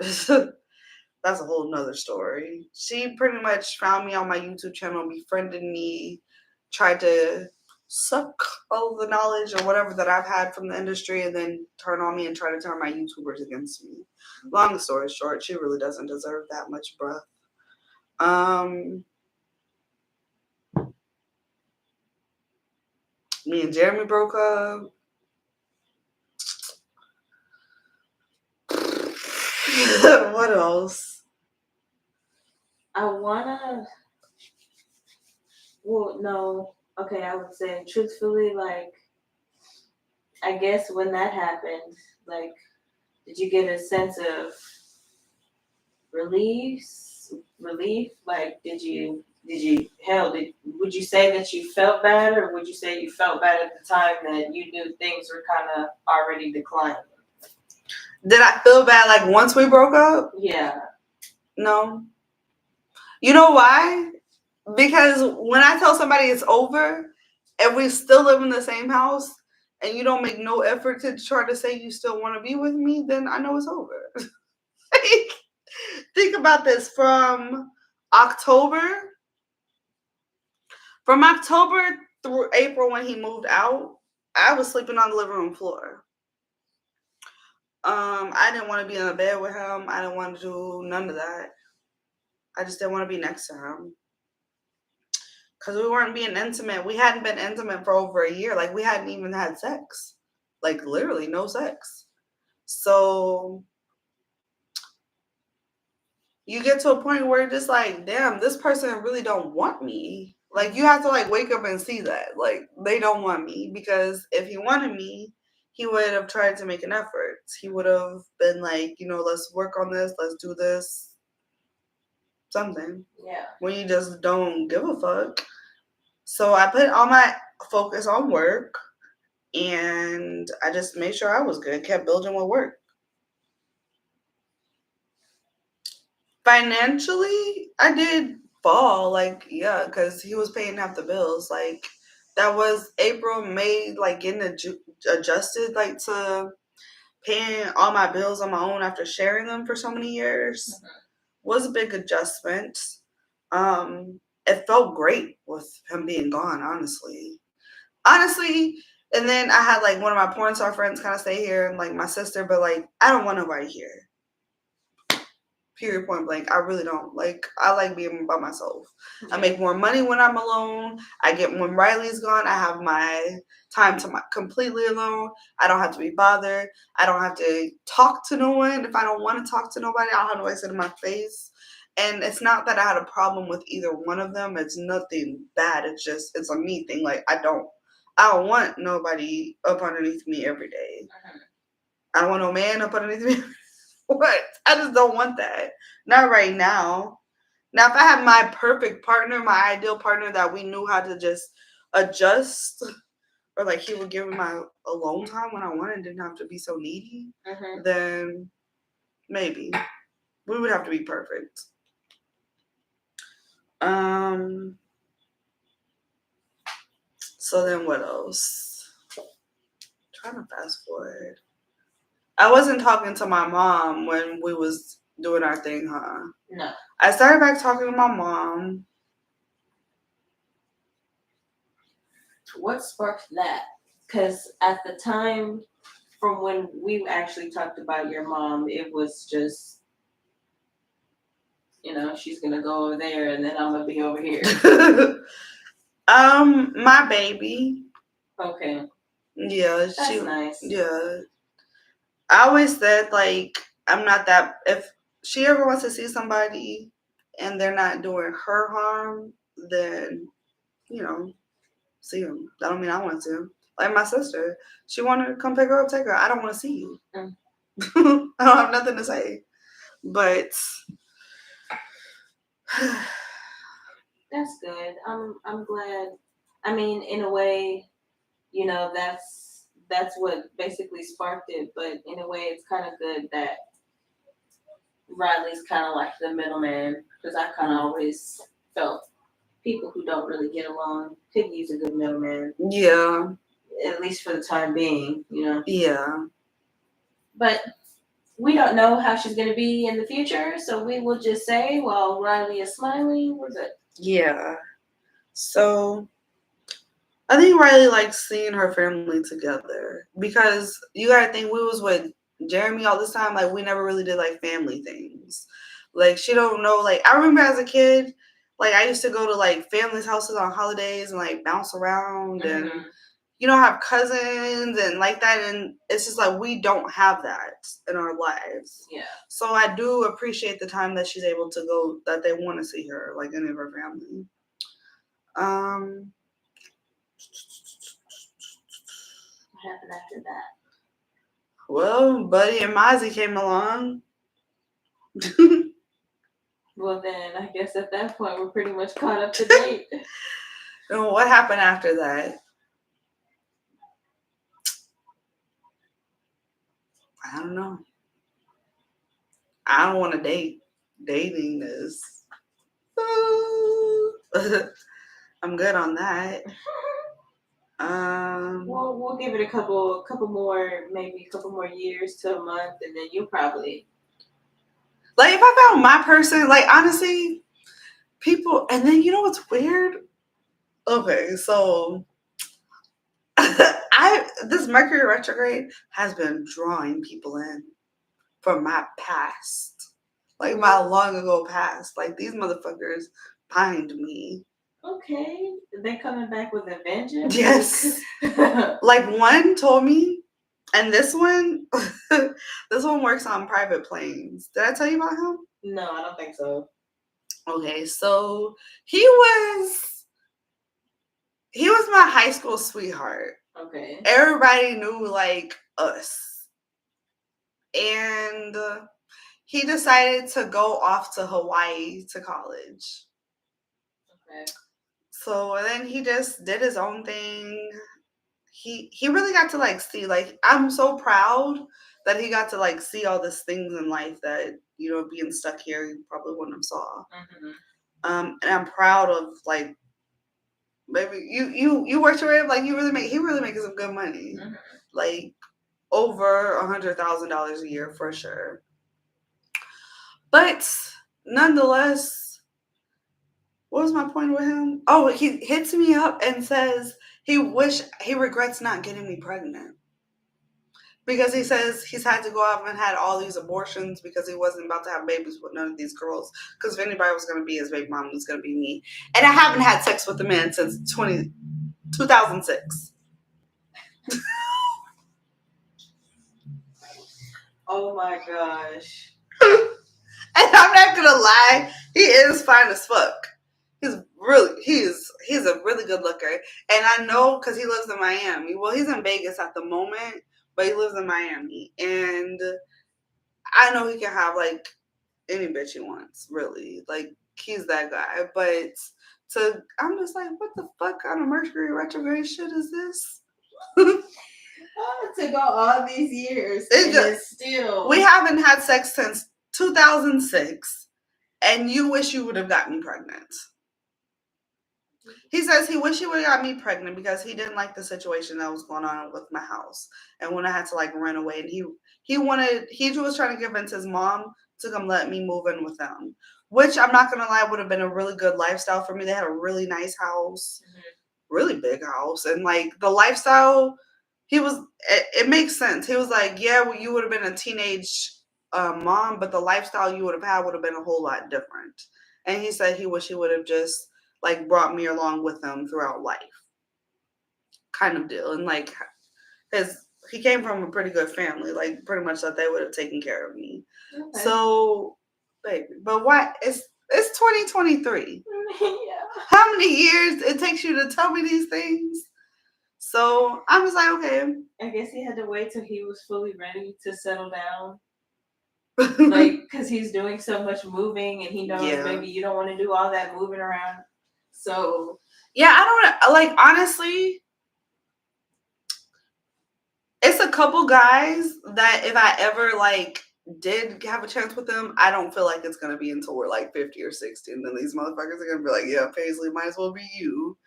That's a whole nother story. She pretty much found me on my YouTube channel, befriended me, tried to suck all the knowledge or whatever that I've had from the industry, and then turn on me and try to turn my YouTubers against me. Long story short, she really doesn't deserve that much breath. Me and Jeremy broke up. What else? I wanna. Well, no. Okay, I would say truthfully, like I guess when that happened, like, did you get a sense of release? Relief? Like, would you say that you felt bad, or would you say you felt bad at the time that you knew things were kind of already declining? Did I feel bad like once we broke up? Yeah. No. You know why? Because when I tell somebody it's over and we still live in the same house and you don't make no effort to try to say you still want to be with me, then I know it's over. Like, think about this October, from October through April when he moved out, I was sleeping on the living room floor. I didn't want to be in a bed with him. I didn't want to do none of that. I just didn't want to be next to him. Because we weren't being intimate. We hadn't been intimate for over a year. Like, we hadn't even had sex. Like, literally, no sex. So, you get to a point where you're just like, damn, this person really don't want me. Like, you have to, like, wake up and see that. Like, they don't want me. Because if he wanted me, he would have tried to make an effort. He would have been like, let's work on this. Let's do this. Something. Yeah. When you just don't give a fuck. So, I put all my focus on work. And I just made sure I was good, kept building with work. Financially, I did fall, like, yeah, because he was paying half the bills. Like, that was April, May, like, getting adjusted, like, to paying all my bills on my own after sharing them for so many years. Was a big adjustment. It felt great with him being gone, honestly. And then I had like one of my porn star friends kind of stay here and like my sister, but like I don't want nobody here. Period, point blank. I really don't. Like, I like being by myself. I make more money when I'm alone. When Riley's gone, I have my time completely alone. I don't have to be bothered. I don't have to talk to no one. If I don't want to talk to nobody, I don't have nobody sit in my face. And it's not that I had a problem with either one of them. It's nothing bad. It's a me thing. Like, I don't want nobody up underneath me every day. I don't want no man up underneath me. What? I just don't want that. Not right now. Now, if I had my perfect partner, my ideal partner that we knew how to just adjust, or like he would give me my alone time when I wanted, didn't have to be so needy, then maybe we would have to be perfect. So then what else? I'm trying to fast forward. I wasn't talking to my mom when we was doing our thing, huh? No. I started back talking to my mom. What sparked that? Because at the time, from when we actually talked about your mom, it was just, she's gonna go over there and then I'm gonna be over here. My baby. Okay. Yeah, that's nice. Yeah. I always said, like, I'm not that. If she ever wants to see somebody and they're not doing her harm, then, see them. That don't mean I want to. Like my sister, she wanted to come pick her up, take her. I don't want to see you. I don't have nothing to say. But that's good. I'm glad. I mean, in a way, that's what basically sparked it. But in a way, it's kind of good that Riley's kind of like the middleman, because I kind of always felt people who don't really get along could use a good middleman. Yeah. At least for the time being, Yeah. But we don't know how she's going to be in the future, so we will just say, while Riley is smiling, we're good. Yeah. So I think Riley likes seeing her family together because you gotta think we was with Jeremy all this time. Like, we never really did like family things. Like, she don't know. Like, I remember as a kid, like I used to go to like family's houses on holidays and like bounce around and have cousins and like that, and it's just like we don't have that in our lives. Yeah. So I do appreciate the time that she's able to go, that they want to see her, like any of her family. Um, What happened after that? well, Buddy and Mozzie came along. Well, then I guess at that point we're pretty much caught up to date. And what happened after that? I don't know. I don't want to date. Dating is. I'm good on that. Well, we'll give it a couple more, maybe a couple more years to a month, and then you'll probably. Like if I found my person, like honestly, people, and then you know what's weird? Okay, so this Mercury retrograde has been drawing people in from my past, like my long ago past. Like these motherfuckers find me. Okay, they coming back with a vengeance. Yes. Like one told me, and this one works on private planes. Did I tell you about him? No, I don't think so. Okay, so he was my high school sweetheart. Okay. Everybody knew like us. And he decided to go off to Hawaii to college. Okay. So then he just did his own thing. He really got to like see, like, I'm so proud that he got to like see all these things in life that, being stuck here you probably wouldn't have saw. Mm-hmm. And I'm proud of like, maybe you worked your way up, like he really making some good money. Mm-hmm. Like over $100,000 a year for sure. But nonetheless, what was my point with him? Oh, he hits me up and says he regrets not getting me pregnant. Because he says he's had to go out and had all these abortions because he wasn't about to have babies with none of these girls. Because if anybody was going to be his baby mom, it was going to be me. And I haven't had sex with a man since 2006. Oh my gosh. And I'm not going to lie, he is fine as fuck. He's a really good looker. And I know because he lives in Miami. Well, he's in Vegas at the moment, but he lives in Miami. And I know he can have like any bitch he wants, really. Like he's that guy. But I'm just like, what the fuck kind of Mercury retrograde shit is this? To go all these years, it's still we haven't had sex since 2006, and you wish you would have got me pregnant. He says he wished he would have got me pregnant because he didn't like the situation that was going on with my house, and when I had to like run away, and he was trying to convince his mom to come let me move in with them, which I'm not gonna lie would have been a really good lifestyle for me. They had a really nice house, really big house, and like the lifestyle, it makes sense. He was like, yeah, well, you would have been a teenage mom, but the lifestyle you would have had would have been a whole lot different. And he said he wish he would have just like brought me along with him throughout life, kind of deal. And like he came from a pretty good family, like pretty much that they would have taken care of me. Okay. So, baby, but what? It's 2023. Yeah. How many years it takes you to tell me these things? So I was like, okay. I guess he had to wait till he was fully ready to settle down. Like, because he's doing so much moving and he knows maybe you don't want to do all that moving around. So. Yeah, I don't, like, honestly, it's a couple guys that if I ever, like, did have a chance with them, I don't feel like it's going to be until we're, like, 50 or 60. And then these motherfuckers are going to be like, yeah, Paisley, might as well be you.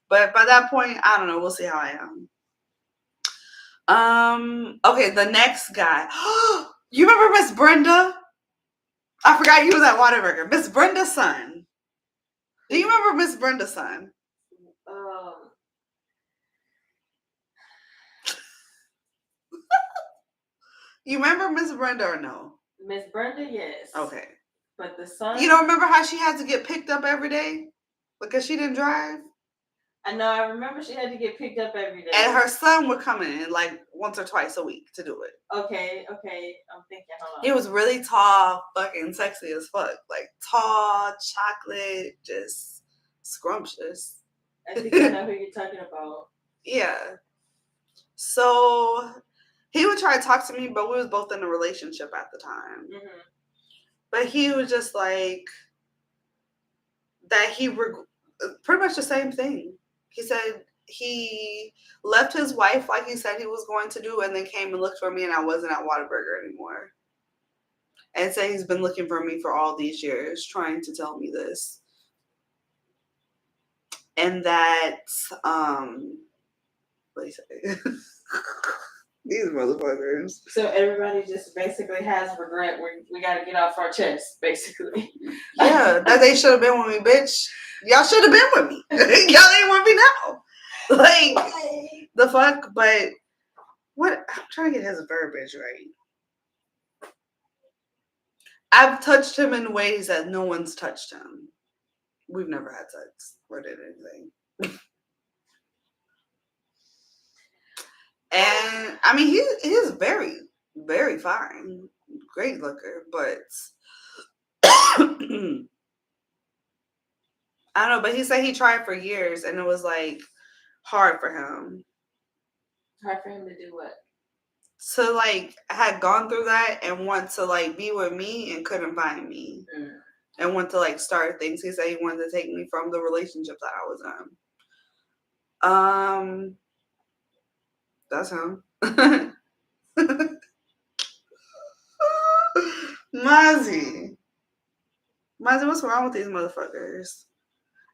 But by that point, I don't know. We'll see how I am. Okay, the next guy. You remember Miss Brenda? I forgot you was at Whataburger. Miss Brenda's son. Do you remember Miss Brenda's son? You remember Miss Brenda or no? Miss Brenda, yes. Okay. But the son? You don't remember how she had to get picked up every day? Because she didn't drive? I know. I remember she had to get picked up every day. And her son would come in like once or twice a week to do it. Okay. I'm thinking. Hold on. He was really tall, fucking sexy as fuck. Like tall, chocolate, just scrumptious. I think I know who you're talking about. Yeah. So he would try to talk to me, but we was both in a relationship at the time. Mm-hmm. But he was just like that. Pretty much the same thing. He said he left his wife like he said he was going to do, and then came and looked for me, and I wasn't at Whataburger anymore. And said he's been looking for me for all these years, trying to tell me this. And that, what do you say? These motherfuckers. So everybody just basically has regret. We got to get off our chest, basically. Yeah, that they should have been with me, bitch. Y'all should have been with me. Y'all ain't with me now. Like, the fuck? But what? I'm trying to get his verbiage right. I've touched him in ways that no one's touched him. We've never had sex or did anything. And I mean, he's very, very fine, great looker, but I don't know. But he said he tried for years, and it was like hard for him. Hard for him to do what? To like had gone through that and want to like be with me and couldn't find me, and want to like start things. He said he wanted to take me from the relationship that I was in. That's him. Mozzie, what's wrong with these motherfuckers?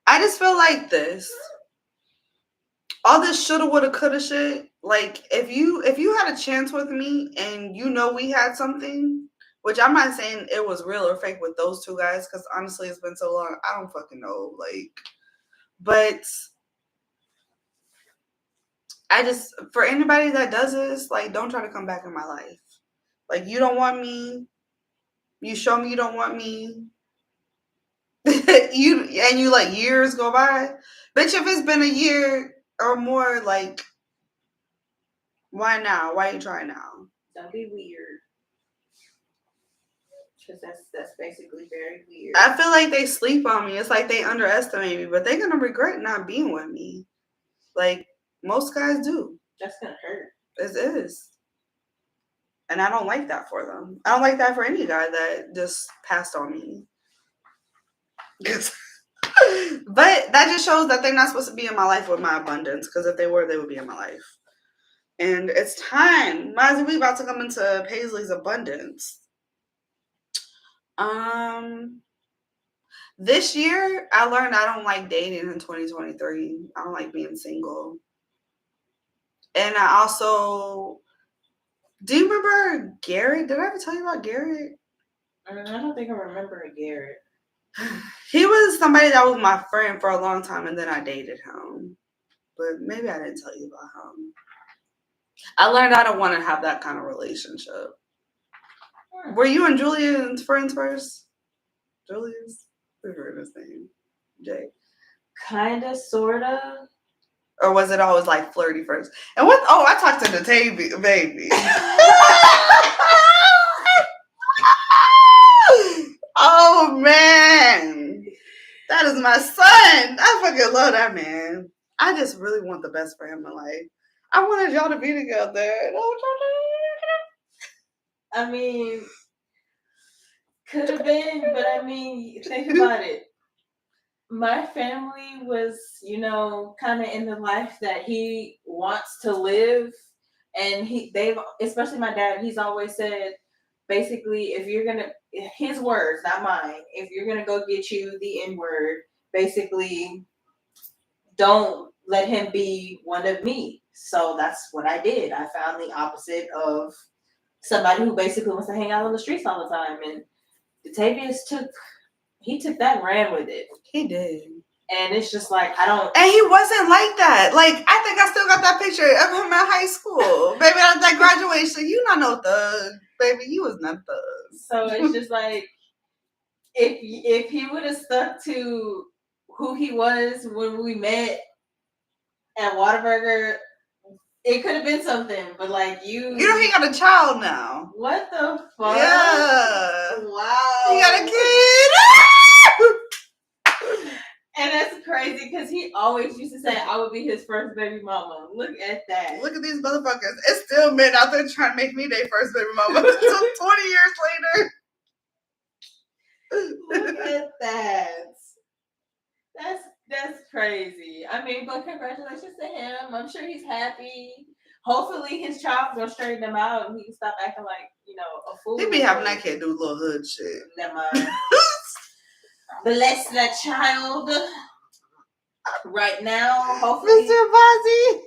I just feel like this. All this shoulda, woulda, coulda shit. Like, if you had a chance with me and you know we had something, which I'm not saying it was real or fake with those two guys, because honestly, it's been so long, I don't fucking know. Like, but I just, for anybody that does this, like, don't try to come back in my life. Like, you don't want me. You show me you don't want me. you like years go by. Bitch, if it's been a year or more, like, why now? Why you trying now? Don't be weird. Because that's basically very weird. I feel like they sleep on me. It's like they underestimate me, but they're gonna regret not being with me. Like most guys do. That's gonna hurt. It is. And I don't like that for them. I don't like that for any guy that just passed on me. But that just shows that they're not supposed to be in my life with my abundance, because if they were, they would be in my life. And it's time. Mozzie, we about to come into Paisley's abundance. This year, I learned I don't like dating in 2023. I don't like being single. And I also, do you remember Garrett? Did I ever tell you about Garrett? I don't think I remember Garrett. He was somebody that was my friend for a long time, and then I dated him. But maybe I didn't tell you about him. I learned I don't want to have that kind of relationship. Were you and Julian friends first? Julian's? We've heard his name. Jay. Kinda, sorta. Or was it always like flirty first? And what? Oh, I talked to the baby. Oh man, that is my son. I fucking love that man. I just really want the best for him in life. I wanted y'all to be together. I mean, could have been, but I mean, think about it. My family was, kind of in the life that he wants to live, and they've, especially my dad, he's always said, basically, if you're gonna, his words, not mine, if you're gonna go get you the N-word, basically, don't let him be one of me. So that's what I did. I found the opposite of somebody who basically wants to hang out on the streets all the time. And Datavius took that and ran with it. He did. And it's just like, I don't. And he wasn't like that. Like, I think I still got that picture of him in high school. Baby, at that graduation, you not no thug. Baby, you was not thug. So it's just like, if he would have stuck to who he was when we met, at Whataburger, it could have been something, but like you. You know he got a child now. What the fuck? Yeah. Wow. He got a kid. And that's crazy because he always used to say I would be his first baby mama. Look at that. Look at these motherfuckers. It's still men out there trying to make me their first baby mama. So 20 years later. Look at that. That's crazy. I mean, but congratulations to him. I'm sure he's happy. Hopefully his child's gonna straighten him out and he can stop acting like, a fool. He be having that kid do little hood shit. Never mind. Bless that child. Right now, hopefully, Mr. Bozzy.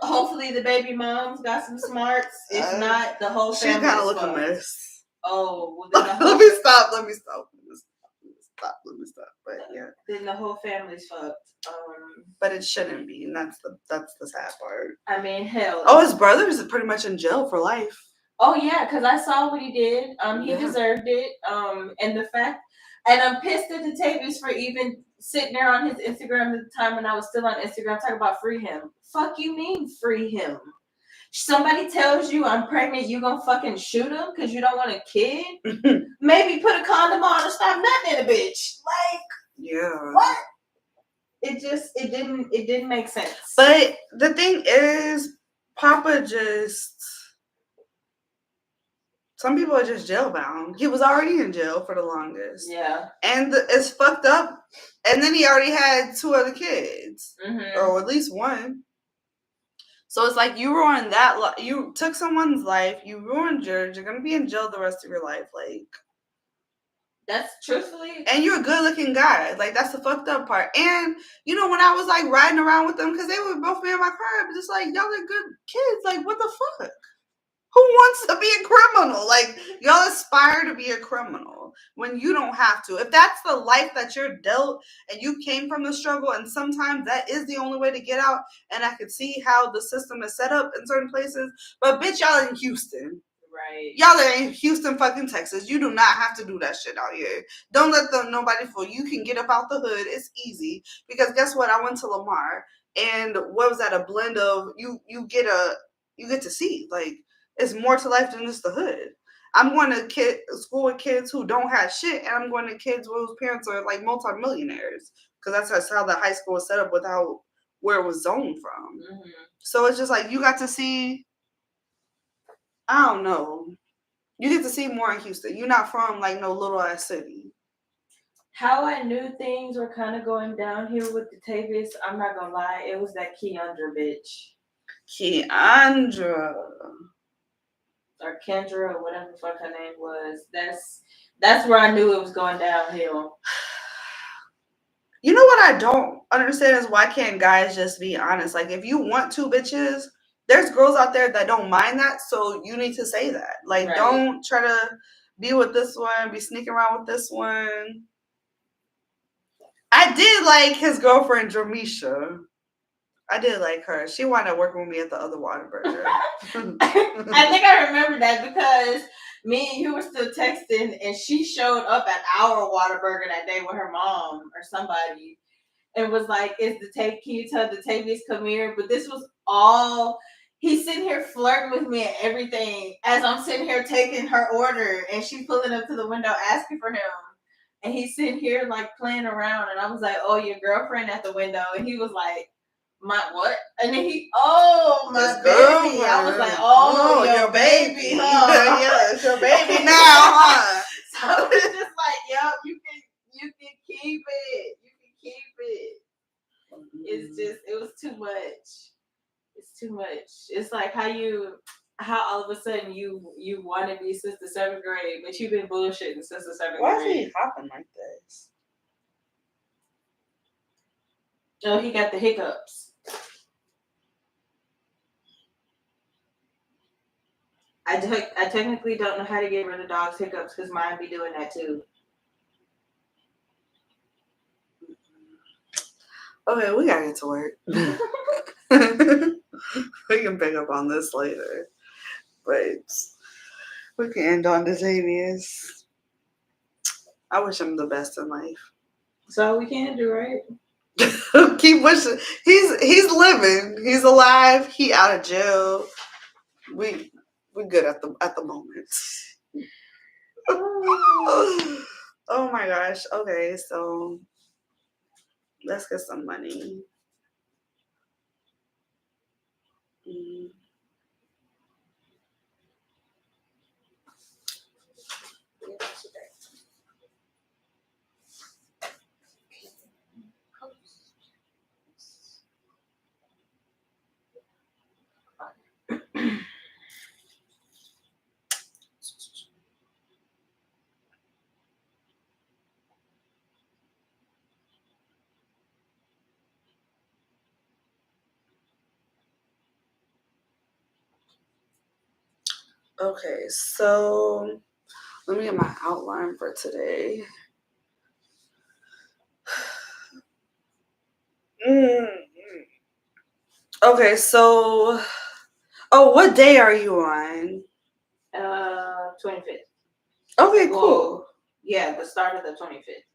Hopefully the baby mom's got some smarts. If not, the whole family. She kind of look a mess. Oh, well, then Let me stop. But yeah, then the whole family's fucked. But it shouldn't be, and that's the sad part. I mean, hell. Oh, his brother is pretty much in jail for life. Oh yeah, because I saw what he did. He deserved it. And the fact, and I'm pissed at Tavius for even sitting there on his Instagram at the time when I was still on Instagram talking about free him. Fuck you mean free him? Somebody tells you I'm pregnant, you gonna fucking shoot him because you don't want a kid? Maybe put a condom on or stop nothing in a bitch. Like, yeah. What? It didn't make sense. But the thing is, Papa some people are just jail bound. He was already in jail for the longest. Yeah. And it's fucked up. And then he already had 2 other kids. Mm-hmm. Or at least one. So it's like you ruined that. You took someone's life. You ruined yours. You're going to be in jail the rest of your life. Like. That's truthfully. And you're a good looking guy. Like, that's the fucked up part. And, when I was like riding around with them, because they would both be in my car, but just like, y'all are good kids. Like, what the fuck? Who wants to be a criminal? Like, y'all aspire to be a criminal when you don't have to. If that's the life that you're dealt and you came from the struggle, and sometimes that is the only way to get out, and I could see how the system is set up in certain places, but bitch, y'all in Houston. Right. Y'all are in Houston, fucking Texas. You do not have to do that shit out here. Don't let nobody fool you. You can get up out the hood. It's easy. Because guess what? I went to Lamar, and what was that? A blend of you get to see. Like, it's more to life than just the hood. I'm going to school with kids who don't have shit, and I'm going to kids whose parents are like multimillionaires. Because that's how the high school was set up with where it was zoned from. Mm-hmm. So it's just like you got to see. I don't know. You get to see more in Houston. You're not from like no little ass city. How I knew things were kind of going downhill with the Tavius, I'm not gonna lie, it was that Keandra bitch. Keandra. Or Kendra, or whatever the fuck her name was. That's where I knew it was going downhill. You know what I don't understand is why can't guys just be honest? Like, if you want 2 bitches, there's girls out there that don't mind that, so you need to say that. Like, right. Don't try to be with this one, be sneaking around with this one. I did like his girlfriend, Dramisha. I did like her. She wanted to work with me at the other Whataburger. I think I remember that because me and you were still texting, and she showed up at our Whataburger that day with her mom or somebody, and was like, "Can you tell the Tavius come here?" But this was all. He's sitting here flirting with me and everything as I'm sitting here taking her order, and she's pulling up to the window asking for him. And he's sitting here like playing around, and I was like, "Oh, your girlfriend at the window," and he was like, "My what?" And then my baby. I was like, "Oh, your baby, huh? Yeah, it's your baby now, huh?" So it's just like, "Yo, you can keep it. You can keep it." It's just, it was too much. It's too much. It's like how all of a sudden you want to be since the 7th grade, but you've been bullshitting since the 7th grade. Why is he hopping like this? Oh, he got the hiccups. I technically don't know how to get rid of dogs' hiccups because mine be doing that too. Okay, we gotta get to work. We can pick up on this later. But we can end on Xavier's. I wish him the best in life. That's all we can do, right? Keep wishing. He's living. He's alive. He out of jail. We good at the moment. Oh my gosh. Okay, so let's get some money. Mm. Okay, so let me get my outline for today. Mm. Okay, so what day are you on? 25th. Okay, Well, cool. Yeah, the start of the 25th.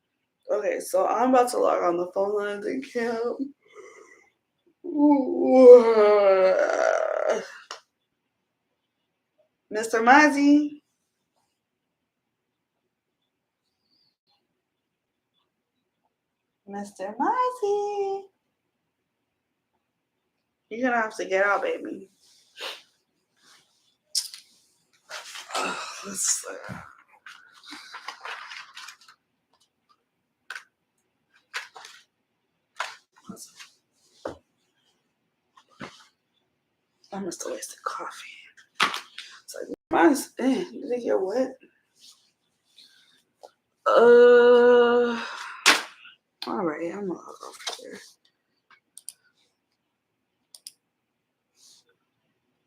Okay, so I'm about to log on the phone lines and camp. Mr. Mozzie. Mr. Mozzie. You're gonna have to get out, baby. Let's see. I must have wasted coffee. It's like mine's did it get wet? All right, I'm gonna log off here.